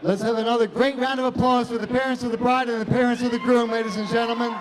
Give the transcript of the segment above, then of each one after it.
Let's have another great round of applause for the parents of the bride and the parents of the groom, ladies and gentlemen.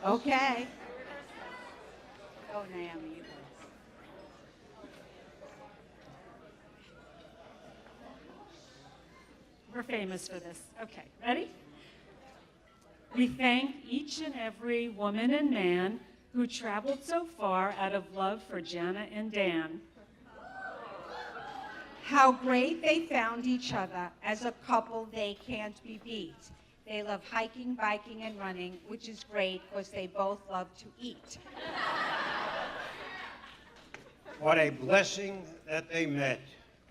Okay. Oh, Naomi, you go. We're famous for this. Okay, ready? We thank each and every woman and man who traveled so far out of love for Jana and Dan. How great they found each other. As a couple, they can't be beat. They love hiking, biking, and running, which is great because they both love to eat. What a blessing that they met,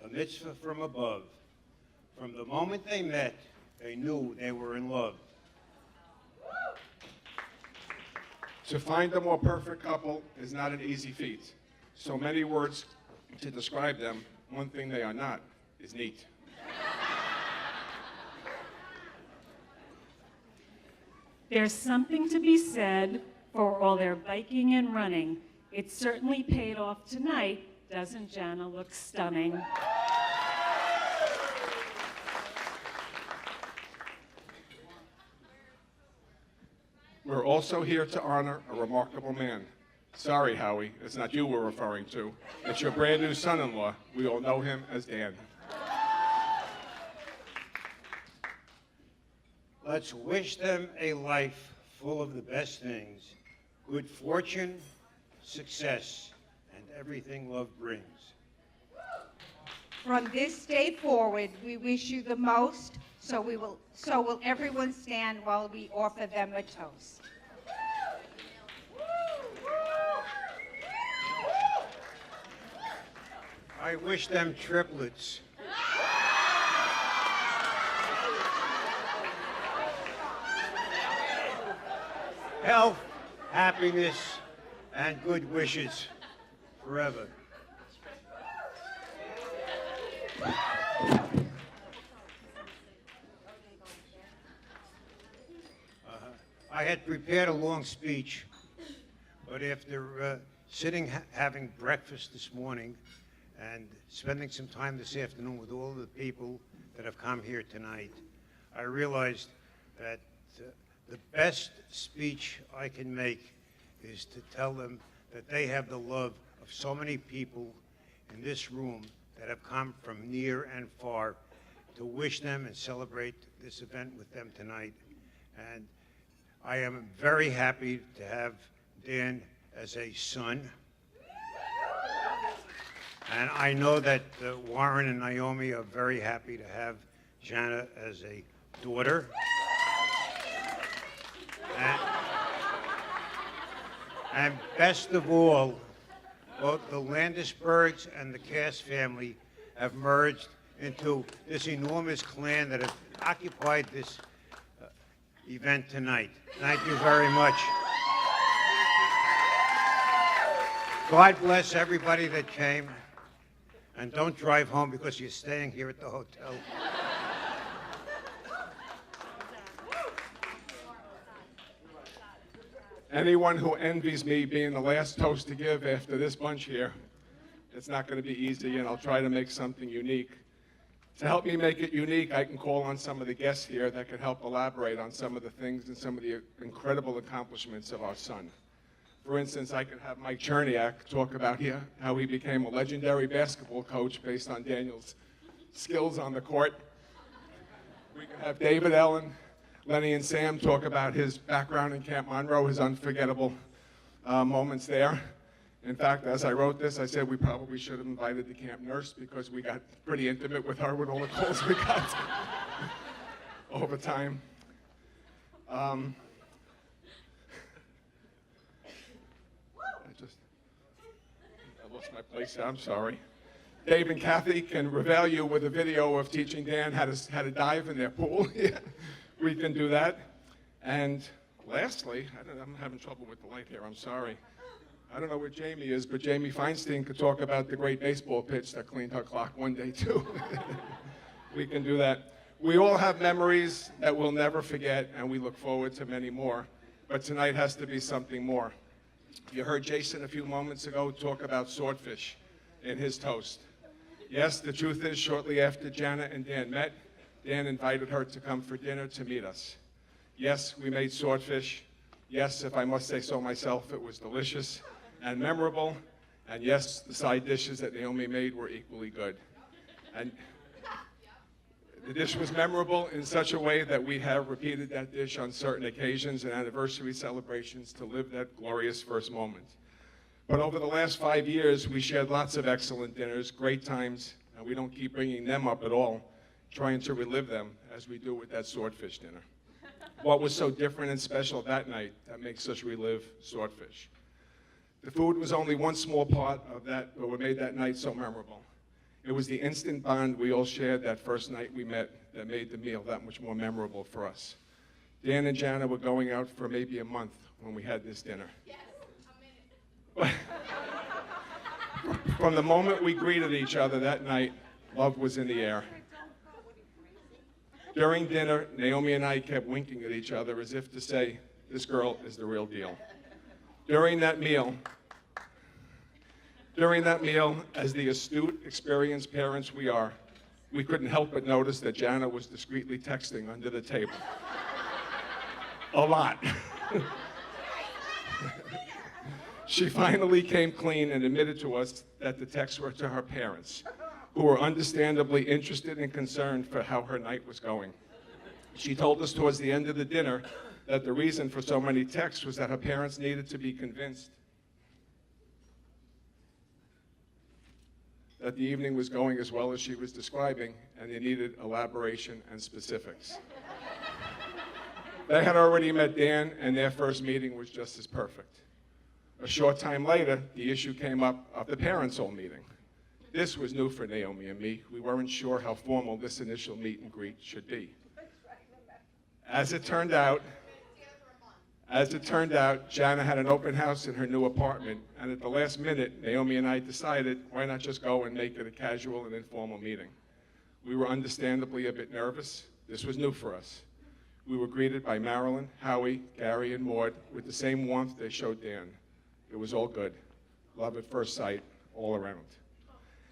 a mitzvah from above. From the moment they met, they knew they were in love. To find a more perfect couple is not an easy feat. So many words to describe them. One thing they are not is neat. There's something to be said for all their biking and running. It certainly paid off tonight. Doesn't Jana look stunning? We're also here to honor a remarkable man. Sorry, Howie, it's not you we're referring to. It's your brand new son-in-law. We all know him as Dan. Let's wish them a life full of the best things, good fortune, success, and everything love brings. From this day forward, we wish you the most, so will everyone stand while we offer them a toast. I wish them triplets. Health, happiness, and good wishes forever. I had prepared a long speech, but after sitting having breakfast this morning and spending some time this afternoon with all of the people that have come here tonight, I realized that the best speech I can make is to tell them that they have the love of so many people in this room that have come from near and far to wish them and celebrate this event with them tonight. And I am very happy to have Dan as a son. And I know that Warren and Naomi are very happy to have Jana as a daughter. And best of all, both the Landesbergs and the Cass family have merged into this enormous clan that have occupied this event tonight. Thank you very much. God bless everybody that came. And don't drive home because you're staying here at the hotel. Anyone who envies me being the last toast to give after this bunch here, it's not going to be easy, and I'll try to make something unique. To help me make it unique, I can call on some of the guests here that could help elaborate on some of the things and some of the incredible accomplishments of our son. For instance, I could have Mike Cherniak talk about how he became a legendary basketball coach based on Daniel's skills on the court. We could have David Ellen, Lenny and Sam talk about his background in Camp Monroe, his unforgettable moments there. In fact, as I wrote this, I said we probably should have invited the camp nurse because we got pretty intimate with her with all the calls we got over time. my place. I'm sorry. Dave and Kathy can regale you with a video of teaching Dan how to dive in their pool. Yeah, we can do that. And lastly, I'm having trouble with the light here. I'm sorry. I don't know where Jamie is, but Jamie Feinstein could talk about the great baseball pitch that cleaned her clock one day, too. We can do that. We all have memories that we'll never forget, and we look forward to many more. But tonight has to be something more. You heard Jason a few moments ago talk about swordfish in his toast. Yes, the truth is, shortly after Jana and Dan met, Dan invited her to come for dinner to meet us. Yes, we made swordfish. Yes, if I must say so myself, it was delicious and memorable. And yes, the side dishes that Naomi made were equally good. And the dish was memorable in such a way that we have repeated that dish on certain occasions and anniversary celebrations to live that glorious first moment. But over the last 5 years, we shared lots of excellent dinners, great times, and we don't keep bringing them up at all, trying to relive them as we do with that swordfish dinner. What was so different and special that night that makes us relive swordfish? The food was only one small part of that, but what made that night so memorable. It was the instant bond we all shared that first night we met that made the meal that much more memorable for us. Dan and Jana were going out for maybe a month when we had this dinner. Yes, a minute. From the moment we greeted each other that night, love was in the air. During dinner, Naomi and I kept winking at each other as if to say, this girl is the real deal. During that meal, as the astute, experienced parents we are, we couldn't help but notice that Jana was discreetly texting under the table. A lot. She finally came clean and admitted to us that the texts were to her parents, who were understandably interested and concerned for how her night was going. She told us towards the end of the dinner that the reason for so many texts was that her parents needed to be convinced that the evening was going as well as she was describing, and they needed elaboration and specifics. They had already met Dan, and their first meeting was just as perfect. A short time later, the issue came up of the Parental meeting. This was new for Naomi and me. We weren't sure how formal this initial meet and greet should be. As it turned out, Jana had an open house in her new apartment, and at the last minute, Naomi and I decided, why not just go and make it a casual and informal meeting? We were understandably a bit nervous. This was new for us. We were greeted by Marilyn, Howie, Gary, and Maud with the same warmth they showed Dan. It was all good. Love at first sight, all around.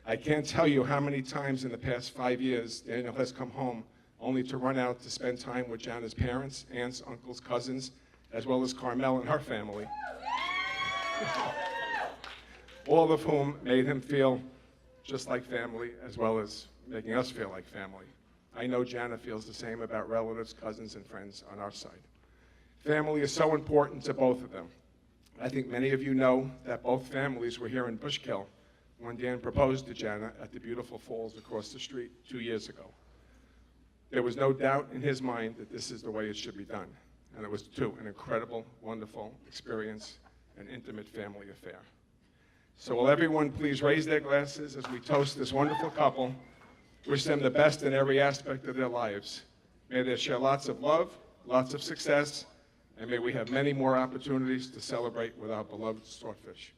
I can't tell you how many times in the past 5 years Daniel has come home only to run out to spend time with Jana's parents, aunts, uncles, cousins, as well as Carmel and her family, all of whom made him feel just like family, as well as making us feel like family. I know Jana feels the same about relatives, cousins, and friends on our side. Family is so important to both of them. I think many of you know that both families were here in Bushkill when Dan proposed to Jana at the beautiful falls across the street 2 years ago. There was no doubt in his mind that this is the way it should be done. And it was, too, an incredible, wonderful experience, an intimate family affair. So will everyone please raise their glasses as we toast this wonderful couple, wish them the best in every aspect of their lives. May they share lots of love, lots of success, and may we have many more opportunities to celebrate with our beloved swordfish.